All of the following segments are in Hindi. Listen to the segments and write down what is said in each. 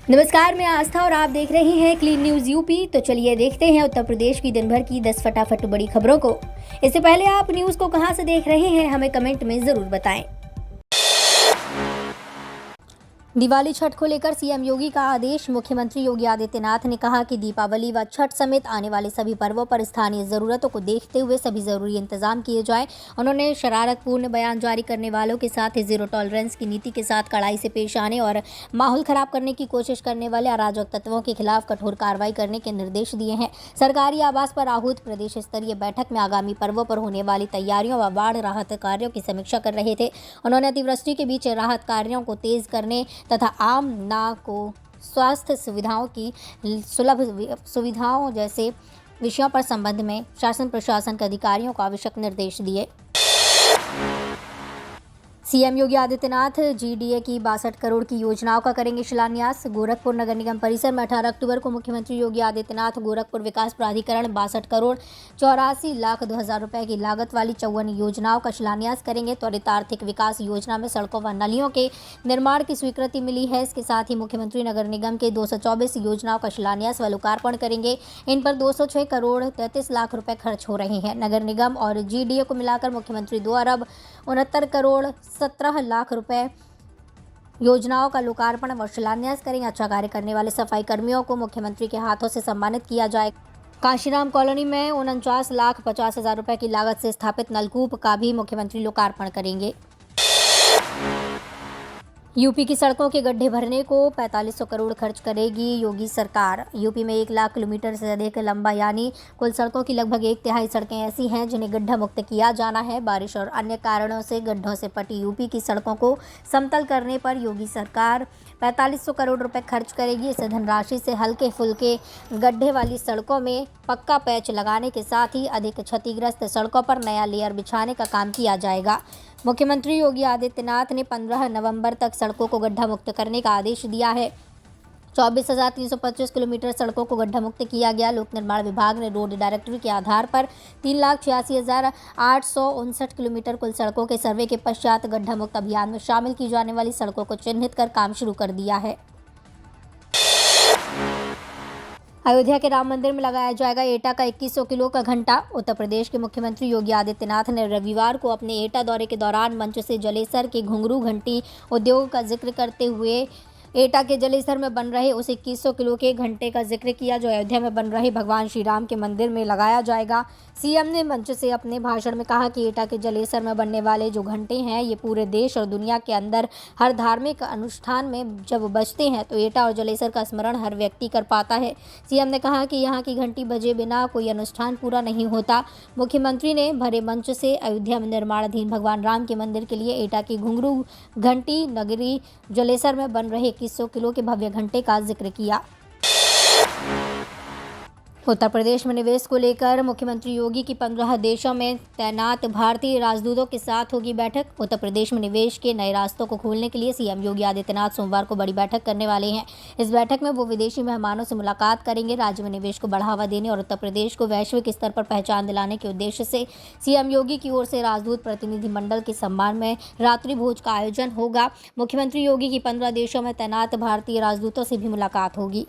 नमस्कार, मैं आस्था और आप देख रहे हैं क्लीन न्यूज यूपी। तो चलिए देखते हैं उत्तर प्रदेश की दिन भर की 10 फटाफट बड़ी खबरों को। इससे पहले आप न्यूज को कहां से देख रहे हैं, हमें कमेंट में जरूर बताएं। दिवाली छठ को लेकर सीएम योगी का आदेश। मुख्यमंत्री योगी आदित्यनाथ ने कहा कि दीपावली व छठ समेत आने वाले सभी पर्वों पर स्थानीय जरूरतों को देखते हुए सभी जरूरी इंतजाम किए जाएं। उन्होंने शरारतपूर्ण बयान जारी करने वालों के साथ जीरो टॉलरेंस की नीति के साथ कड़ाई से पेश आने और माहौल खराब करने की कोशिश करने वाले अराजक तत्वों के खिलाफ कठोर कार्रवाई करने के निर्देश दिए हैं। सरकारी आवास पर आहूत प्रदेश स्तरीय बैठक में आगामी पर्वों पर होने वाली तैयारियों व बाढ़ राहत कार्यों की समीक्षा कर रहे थे। उन्होंने अतिवृष्टि के बीच राहत कार्यों को तेज करने तथा आम नागरिकों को स्वास्थ्य सुविधाओं की सुलभ सुविधाओं जैसे विषयों पर संबंध में शासन प्रशासन के अधिकारियों को आवश्यक निर्देश दिए। सीएम योगी आदित्यनाथ जीडीए की 62 करोड़ की योजनाओं का करेंगे शिलान्यास। गोरखपुर नगर निगम परिसर में 18 अक्टूबर को मुख्यमंत्री योगी आदित्यनाथ गोरखपुर विकास प्राधिकरण 62 करोड़ 84 लाख 2,000 रुपए की लागत वाली 54 योजनाओं का शिलान्यास करेंगे। त्वरित आर्थिक विकास योजना में सड़कों व नालियों के निर्माण की स्वीकृति मिली है। इसके साथ ही मुख्यमंत्री नगर निगम के 224 योजनाओं का शिलान्यास व लोकार्पण करेंगे। इन पर 206 करोड़ 33 लाख रुपए खर्च हो रहे हैं। नगर निगम और जीडीए को मिलाकर मुख्यमंत्री 2 अरब 69 करोड़ 17 लाख रुपए योजनाओं का लोकार्पण व शिलान्यास करेंगे। अच्छा कार्य करने वाले सफाई कर्मियों को मुख्यमंत्री के हाथों से सम्मानित किया जाएगा। काशीराम कॉलोनी में 49,50,000 रुपए की लागत से स्थापित नलकूप का भी मुख्यमंत्री लोकार्पण करेंगे। यूपी की सड़कों के गड्ढे भरने को 4500 करोड़ खर्च करेगी योगी सरकार। यूपी में 1 लाख किलोमीटर से अधिक लंबा यानी कुल सड़कों की लगभग 1/3 सड़कें ऐसी हैं जिन्हें गड्ढा मुक्त किया जाना है। बारिश और अन्य कारणों से गड्ढों से पटी यूपी की सड़कों को समतल करने पर योगी सरकार 4500 करोड़ रुपए खर्च करेगी। इस धनराशि से हल्के फुल्के गड्ढे वाली सड़कों में पक्का पैच लगाने के साथ ही अधिक क्षतिग्रस्त सड़कों पर नया लेयर बिछाने का काम किया जाएगा। मुख्यमंत्री योगी आदित्यनाथ ने 15 नवंबर तक सड़कों को गड्ढा मुक्त करने का आदेश दिया है। 24,325 किलोमीटर सड़कों को गड्ढा मुक्त किया गया। लोक निर्माण विभाग ने रोड डायरेक्टरी के आधार पर 3,86,859 किलोमीटर कुल सड़कों के सर्वे के पश्चात गड्ढा मुक्त अभियान में शामिल की जाने वाली सड़कों को चिन्हित कर काम शुरू कर दिया है। अयोध्या के राम मंदिर में लगाया जाएगा एटा का 2100 किलो का घंटा। उत्तर प्रदेश के मुख्यमंत्री योगी आदित्यनाथ ने रविवार को अपने एटा दौरे के दौरान मंच से जलेसर के घुंघरू घंटी उद्योग का जिक्र करते हुए एटा के जलेसर में बन रहे उस 2100 किलो के घंटे का जिक्र किया जो अयोध्या में बन रहे भगवान श्री राम के मंदिर में लगाया जाएगा। सीएम ने मंच से अपने भाषण में कहा कि एटा के जलेसर में बनने वाले जो घंटे हैं ये पूरे देश और दुनिया के अंदर हर धार्मिक अनुष्ठान में जब बजते हैं तो एटा और जलेसर का स्मरण हर व्यक्ति कर पाता है। सीएम ने कहा कि यहाँ की घंटी बजे बिना कोई अनुष्ठान पूरा नहीं होता। मुख्यमंत्री ने भरे मंच से अयोध्या में निर्माणाधीन भगवान राम के मंदिर के लिए एटा की घुंघरू घंटी नगरी जलेसर में बन रहे 2100 किलो के भव्य घंटे का जिक्र किया। उत्तर प्रदेश में निवेश को लेकर मुख्यमंत्री योगी की 15 देशों में तैनात भारतीय राजदूतों के साथ होगी बैठक। उत्तर प्रदेश में निवेश के नए रास्तों को खोलने के लिए सीएम योगी आदित्यनाथ सोमवार को बड़ी बैठक करने वाले हैं। इस बैठक में वो विदेशी मेहमानों से मुलाकात करेंगे। राज्य में निवेश को बढ़ावा देने और उत्तर प्रदेश को वैश्विक स्तर पर पहचान दिलाने के उद्देश्य से सीएम योगी की ओर से राजदूत प्रतिनिधिमंडल के सम्मान में रात्रि भोज का आयोजन होगा। मुख्यमंत्री योगी की 15 देशों में तैनात भारतीय राजदूतों से भी मुलाकात होगी।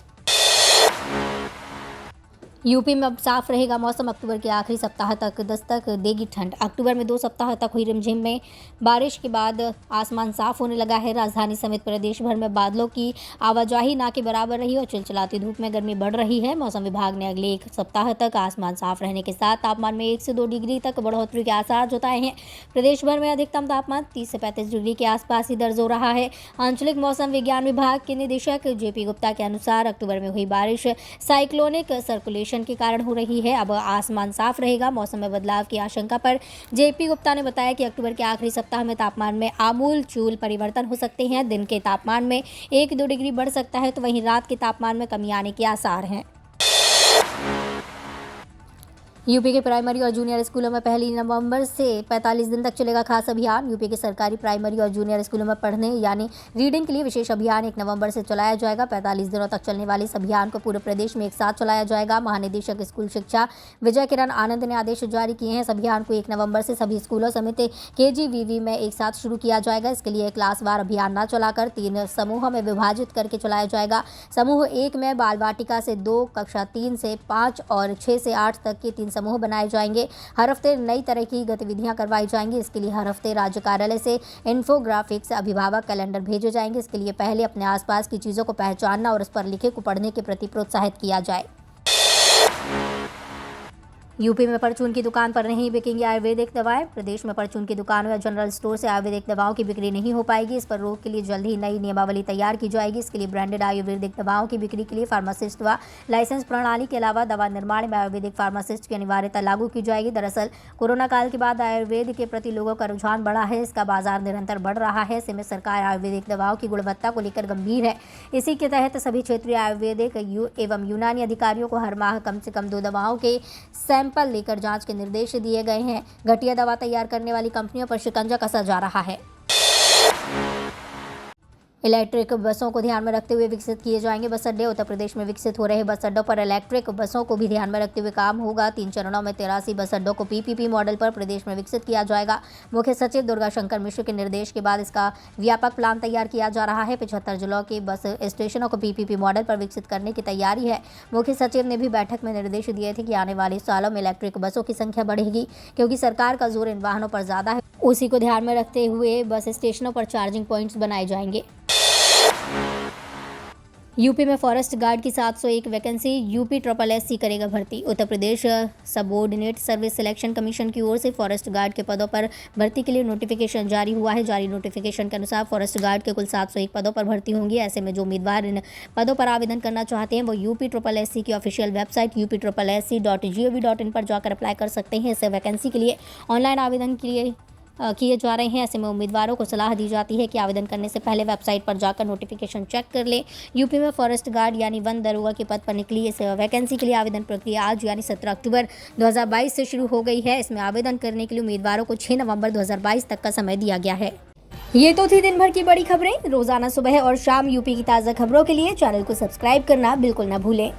यूपी में अब साफ रहेगा मौसम। अक्टूबर के आखिरी सप्ताह तक दस्तक देगी ठंड। अक्टूबर में 2 सप्ताह तक हुई रिमझिम में बारिश के बाद आसमान साफ होने लगा है। राजधानी समेत प्रदेश भर में बादलों की आवाजाही ना के बराबर रही और चिलचिलाती धूप में गर्मी बढ़ रही है। मौसम विभाग ने अगले 1 सप्ताह तक आसमान साफ रहने के साथ तापमान में 1 से 2 डिग्री तक बढ़ोतरी के आसार जताए हैं। प्रदेश भर में अधिकतम तापमान 30 से 35 डिग्री के आसपास ही दर्ज हो रहा है। आंचलिक मौसम विज्ञान विभाग के निदेशक जेपी गुप्ता के अनुसार अक्टूबर में हुई बारिश साइक्लोनिक सर्कुलेशन के कारण हो रही है। अब आसमान साफ रहेगा। मौसम में बदलाव की आशंका पर जेपी गुप्ता ने बताया कि अक्टूबर के आखिरी सप्ताह में तापमान में आमूल चूल परिवर्तन हो सकते हैं। दिन के तापमान में 1-2 डिग्री बढ़ सकता है तो वहीं रात के तापमान में कमी आने के आसार हैं। यूपी के प्राइमरी और जूनियर स्कूलों में 1 नवंबर से 45 दिन तक चलेगा खास अभियान। यूपी के सरकारी प्राइमरी और जूनियर स्कूलों में पढ़ने यानी रीडिंग के लिए विशेष अभियान 1 नवंबर से चलाया जाएगा। 45 दिनों तक चलने वाले इस अभियान को पूरे प्रदेश में एक साथ चलाया जाएगा। महानिदेशक स्कूल शिक्षा विजय किरण आनंद ने आदेश जारी किए हैं। इस अभियान को 1 नवंबर से सभी स्कूलों समेत KGVV में एक साथ शुरू किया जाएगा। इसके लिए क्लासवार अभियान न चलाकर 3 समूहों में विभाजित करके चलाया जाएगा। समूह 1 में बाल वाटिका से 2, कक्षा 3 से 5 और 6 से 8 तक के 3 समूह बनाए जाएंगे। हर हफ्ते नई तरह की गतिविधियां करवाई जाएंगी। इसके लिए हर हफ्ते राज्य कार्यालय से इन्फोग्राफिक्स अभिभावक कैलेंडर भेजे जाएंगे। इसके लिए पहले अपने आसपास की चीज़ों को पहचानना और उस पर लिखे को पढ़ने के प्रति प्रोत्साहित किया जाए। यूपी में परचून की दुकान पर नहीं बिकेंगी आयुर्वेदिक दवाएं। प्रदेश में परचून की दुकानों या जनरल स्टोर से आयुर्वेदिक दवाओं की बिक्री नहीं हो पाएगी। इस पर रोक के लिए जल्द ही नई नियमावली तैयार की जाएगी। इसके लिए ब्रांडेड आयुर्वेदिक दवाओं की बिक्री के लिए फार्मासिस्ट व लाइसेंस प्रणाली के अलावा दवा निर्माण में आयुर्वेदिक फार्मासिस्ट की अनिवार्यता लागू की जाएगी। दरअसल कोरोना काल के बाद आयुर्वेद के प्रति लोगों का रुझान बढ़ा है। इसका बाजार निरंतर बढ़ रहा है। ऐसे में सरकार आयुर्वेदिक दवाओं की गुणवत्ता को लेकर गंभीर है। इसी के तहत सभी क्षेत्रीय आयुर्वेदिक एवं यूनानी अधिकारियों को हर माह कम से कम 2 दवाओं के सैंपल लेकर जांच के निर्देश दिए गए हैं। घटिया दवा तैयार करने वाली कंपनियों पर शिकंजा कसा जा रहा है। इलेक्ट्रिक बसों को ध्यान में रखते हुए विकसित किए जाएंगे बस अड्डे। उत्तर प्रदेश में विकसित हो रहे बस अड्डों पर इलेक्ट्रिक बसों को भी ध्यान में रखते हुए काम होगा। 3 चरणों में 83 बस अड्डों को PPP मॉडल पर प्रदेश में विकसित किया जाएगा। मुख्य सचिव दुर्गा शंकर मिश्र के निर्देश के बाद इसका व्यापक प्लान तैयार किया जा रहा है। 75 जिलों के बस स्टेशनों को PPP मॉडल पर विकसित करने की तैयारी है। मुख्य सचिव ने भी बैठक में निर्देश दिए थे कि आने वाले सालों में इलेक्ट्रिक बसों की संख्या बढ़ेगी, क्योंकि सरकार का जोर इन वाहनों पर ज़्यादा है। उसी को ध्यान में रखते हुए बस स्टेशनों पर चार्जिंग पॉइंट्स बनाए जाएंगे। यूपी में फॉरेस्ट गार्ड की 701 वैकेंसी UPSSC करेगा भर्ती। Uttar Pradesh subordinate service selection commission की ओर से फॉरेस्ट गार्ड के पदों पर भर्ती के लिए नोटिफिकेशन जारी हुआ है। जारी नोटिफिकेशन के अनुसार फॉरेस्ट गार्ड के कुल 701 पदों पर भर्ती होंगी। ऐसे में जो उम्मीदवार इन पदों पर आवेदन करना चाहते हैं वो UPSSC की ऑफिशियल वेबसाइट upssc.gov.in पर जाकर अप्लाई कर सकते हैं। इस वैकेंसी के लिए ऑनलाइन आवेदन के लिए किए जा रहे हैं। ऐसे में उम्मीदवारों को सलाह दी जाती है कि आवेदन करने से पहले वेबसाइट पर जाकर नोटिफिकेशन चेक कर लें। यूपी में फॉरेस्ट गार्ड यानी वन दरोगा के पद पर निकली इस वैकेंसी के लिए आवेदन प्रक्रिया आज यानी 17 अक्टूबर 2022 से शुरू हो गई है। इसमें आवेदन करने के लिए उम्मीदवारों को 6 नवंबर 2022 तक का समय दिया गया है। ये तो थी दिन भर की बड़ी खबरें। रोजाना सुबह और शाम यूपी की ताज़ा खबरों के लिए चैनल को सब्सक्राइब करना बिल्कुल न भूलें।